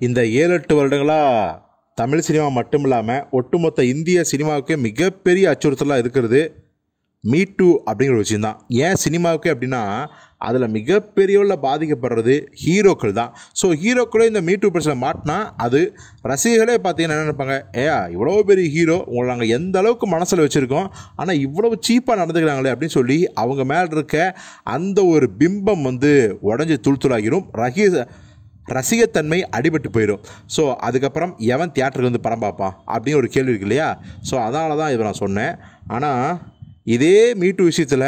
இந்த 7-8 வருடங்களாக தமிழ் சினிமா மட்டும் இல்லாமல் ஒட்டுமொத்த இந்திய சினிமாவுக்கே மிகப்பெரிய அச்சுறுத்தலாக இருக்கிறது மீ டூ அப்படிங்கிற ஒரு விஷயம் தான். ஏன் சினிமாவுக்கே அப்படின்னா அதில் மிகப்பெரியவில் பாதிக்கப்படுறது ஹீரோக்கள் தான். ஸோ ஹீரோக்களே இந்த மீ டூ பிரச்சனை மாட்டினா அது ரசிகர்களே பார்த்தீங்கன்னா என்ன நினைப்பாங்க, இவ்வளோ பெரிய ஹீரோ உங்களை நாங்கள் எந்த அளவுக்கு மனசில் வச்சுருக்கோம், ஆனால் இவ்வளவு சீப்பாக நடந்துக்கிறாங்களே அப்படின்னு சொல்லி அவங்க மேலே இருக்க அந்த ஒரு பிம்பம் உடஞ்சி துள்துளாகிடும், ரசிகத்தன்மை அடிபட்டு போயிடும். ஸோ அதுக்கப்புறம் எவன் தியேட்டருக்கு படம் பார்ப்பான் அப்படின்னு ஒரு கேள்வி இருக்கு இல்லையா? ஸோ அதனால தான் இதை நான் சொன்னேன். ஆனால் இதே மீ டூ விஷயத்தில்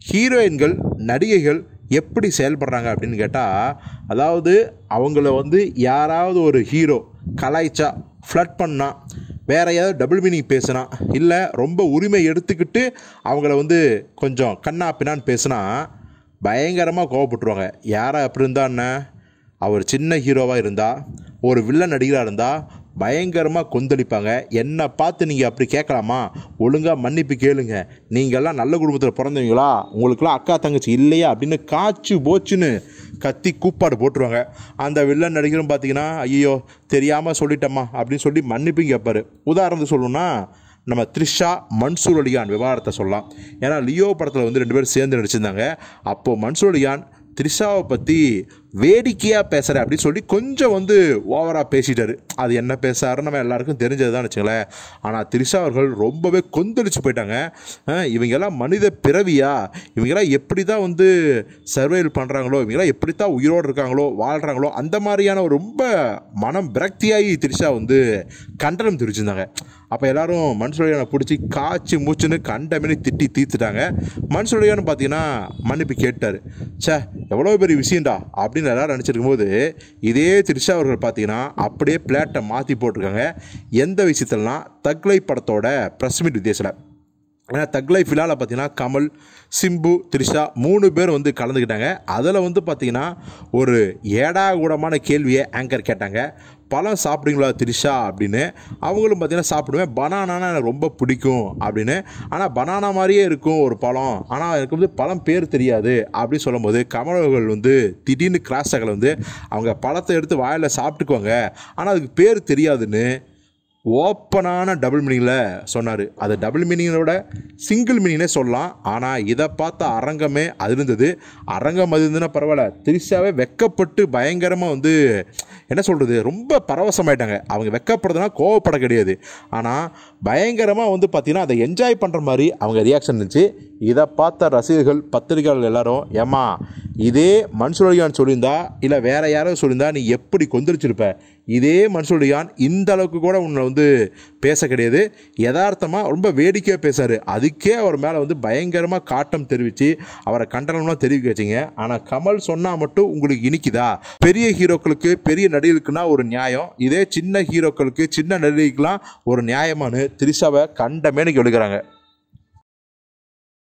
ஹீரோயின்கள் நடிகைகள் எப்படி செயல்படுறாங்க அப்படின்னு கேட்டால், அதாவது அவங்கள யாராவது ஒரு ஹீரோ கலாய்ச்சா, ஃப்ளட் பண்ணா, வேற ஏதாவது டபுள் மீனிங் பேசுனா, இல்லை ரொம்ப உரிமை எடுத்துக்கிட்டு அவங்கள கொஞ்சம் கண்ணா பின்னான்னு பேசுனா பயங்கரமாக கோவப்பட்டுருவாங்க. யாராக அப்படி இருந்தா என்ன, அவர் சின்ன ஹீரோவாக இருந்தால், ஒரு வில்லன் நடிகராக இருந்தால் பயங்கரமாக கொந்தளிப்பாங்க. என்னை பார்த்து நீங்கள் அப்படி கேட்கலாமா, ஒழுங்காக மன்னிப்பு கேளுங்க, நீங்கள்லாம் நல்ல குடும்பத்தில் பிறந்தவங்களா, உங்களுக்குலாம் அக்கா தங்கச்சி இல்லையா அப்படின்னு காய்ச்சி போச்சுன்னு கத்தி கூப்பாடு போட்டுருவாங்க. அந்த வில்லன் நடிகரும் பார்த்தீங்கன்னா ஐயோ தெரியாமல் சொல்லிட்டம்மா அப்படின்னு சொல்லி மன்னிப்பு கேட்பார். உதாரணத்துக்கு சொல்லணும்னா நம்ம த்ரிஷா மன்சூர் அலிகான் விவகாரத்தை சொல்லலாம். ஏன்னா லியோ படத்தில் 2 பேரும் சேர்ந்து நடிச்சிருந்தாங்க. அப்போது மன்சூர் அலிகான் த்ரிஷாவை பற்றி வேடிக்கையாக பேசுகிறேன் அப்படின்னு சொல்லி கொஞ்சம் ஓவராக பேசிட்டார். அது என்ன பேசுகிறாருன்னு நம்ம எல்லாருக்கும் தெரிஞ்சது தான் வச்சுங்களேன். ஆனால் த்ரிஷா அவர்கள் ரொம்பவே கொந்தளிச்சு போயிட்டாங்க. இவங்கெல்லாம் மனித பிறவியா, இவங்கெல்லாம் எப்படி தான் சர்வைவல் பண்ணுறாங்களோ, இவங்கெல்லாம் எப்படி தான் உயிரோடு இருக்காங்களோ வாழ்கிறாங்களோ அந்த மாதிரியான ஒரு ரொம்ப மனம் விரக்தியாகி த்ரிஷா கண்டனம் தெரிவிச்சிருந்தாங்க. அப்போ எல்லோரும் மன்சூர் அலிகானை பிடிச்சி காய்ச்சி மூச்சுன்னு கண்டமேனி திட்டி தீர்த்துட்டாங்க. மன்சூர் அலிகான் பார்த்தீங்கன்னா மன்னிப்பு கேட்டார். எவ்வளோ பெரிய விஷயம்டா அப்படின்னு எல்லாரும் நினச்சிருக்கும் போது இதே த்ரிஷா அவர்கள் பார்த்தீங்கன்னா அப்படியே பிளேட்டை மாற்றி போட்டிருக்காங்க. எந்த விஷயத்துலலாம் தக் லைஃப் படத்தோட ப்ரெஸ் மீட் வித்தியாசத்தில். ஏன்னா தக் லைஃப் ஃபிலால பார்த்தீங்கன்னா கமல், சிம்பு, த்ரிஷா 3 பேர் கலந்துக்கிட்டாங்க. அதில் பார்த்தீங்கன்னா ஒரு ஏடாகூடமான கேள்வியை ஆங்கர் கேட்டாங்க. பழம் சாப்பிடுங்களா த்ரிஷா அப்படின்னு. அவங்களும் பார்த்தீங்கன்னா சாப்பிடுவேன், பனானானா எனக்கு ரொம்ப பிடிக்கும் அப்படின்னு. ஆனால் பனானா மாதிரியே இருக்கும் ஒரு பழம், ஆனால் எனக்கு பழம் பேர் தெரியாது அப்படின்னு சொல்லும்போது கமல் அவர்கள் திடீர்னு கிராஸ் ஆகல அவங்க பழத்தை எடுத்து வாயில் சாப்பிட்டுக்குவாங்க, ஆனால் அதுக்கு பேர் தெரியாதுன்னு ஓப்பனான டபுள் மீனிங்கில் சொன்னார். அது டபுள் மீனிங்கோட சிங்கிள் மீனிங்னே சொல்லலாம். ஆனால் இதை பார்த்த அரங்கமே அதிர்ந்தது. அரங்கம் அதிர்ந்துன்னா பரவாயில்ல, த்ரிஷாவே வெக்கப்பட்டு பயங்கரமாக என்ன சொல்கிறது, ரொம்ப பரவசமாயிட்டாங்க. அவங்க வெக்கப்படுறதுனா கோவப்பட கிடையாது, ஆனால் பயங்கரமாக பார்த்தீங்கன்னா அதை என்ஜாய் பண்ணுற மாதிரி அவங்க ரியாக்ஷன் இருந்துச்சு. இதை பார்த்த ரசிகர்கள் பத்திரிகையாளர்கள் எல்லாரும், ஏமா இதே மன்சூர் அலிகான் சொல்லியிருந்தா இல்லை வேறு யாரோ சொல்லியிருந்தா நீ எப்படி கொந்தளிச்சிருப்ப, இதே மன்சூர் அலிகான் இந்த அளவுக்கு கூட உன்னை பேச கிடையாது, யதார்த்தமாக ரொம்ப வேடிக்கையாக பேசார். அதுக்கே அவர் மேலே பயங்கரமாக காட்டம் தெரிவித்து அவரை கண்டனம்லாம் தெரிவிக்க வச்சிங்க. ஆனால் கமல் சொன்னால் மட்டும் உங்களுக்கு இனிக்குதா? பெரிய ஹீரோக்களுக்கு பெரிய நடிகர்களுக்குன்னா ஒரு நியாயம், இதே சின்ன ஹீரோக்களுக்கு சின்ன நடிகர்களுக்கெல்லாம் ஒரு நியாயமானு த்ரிஷாவை கண்டமேனிக்கு எழுதுகிறாங்க.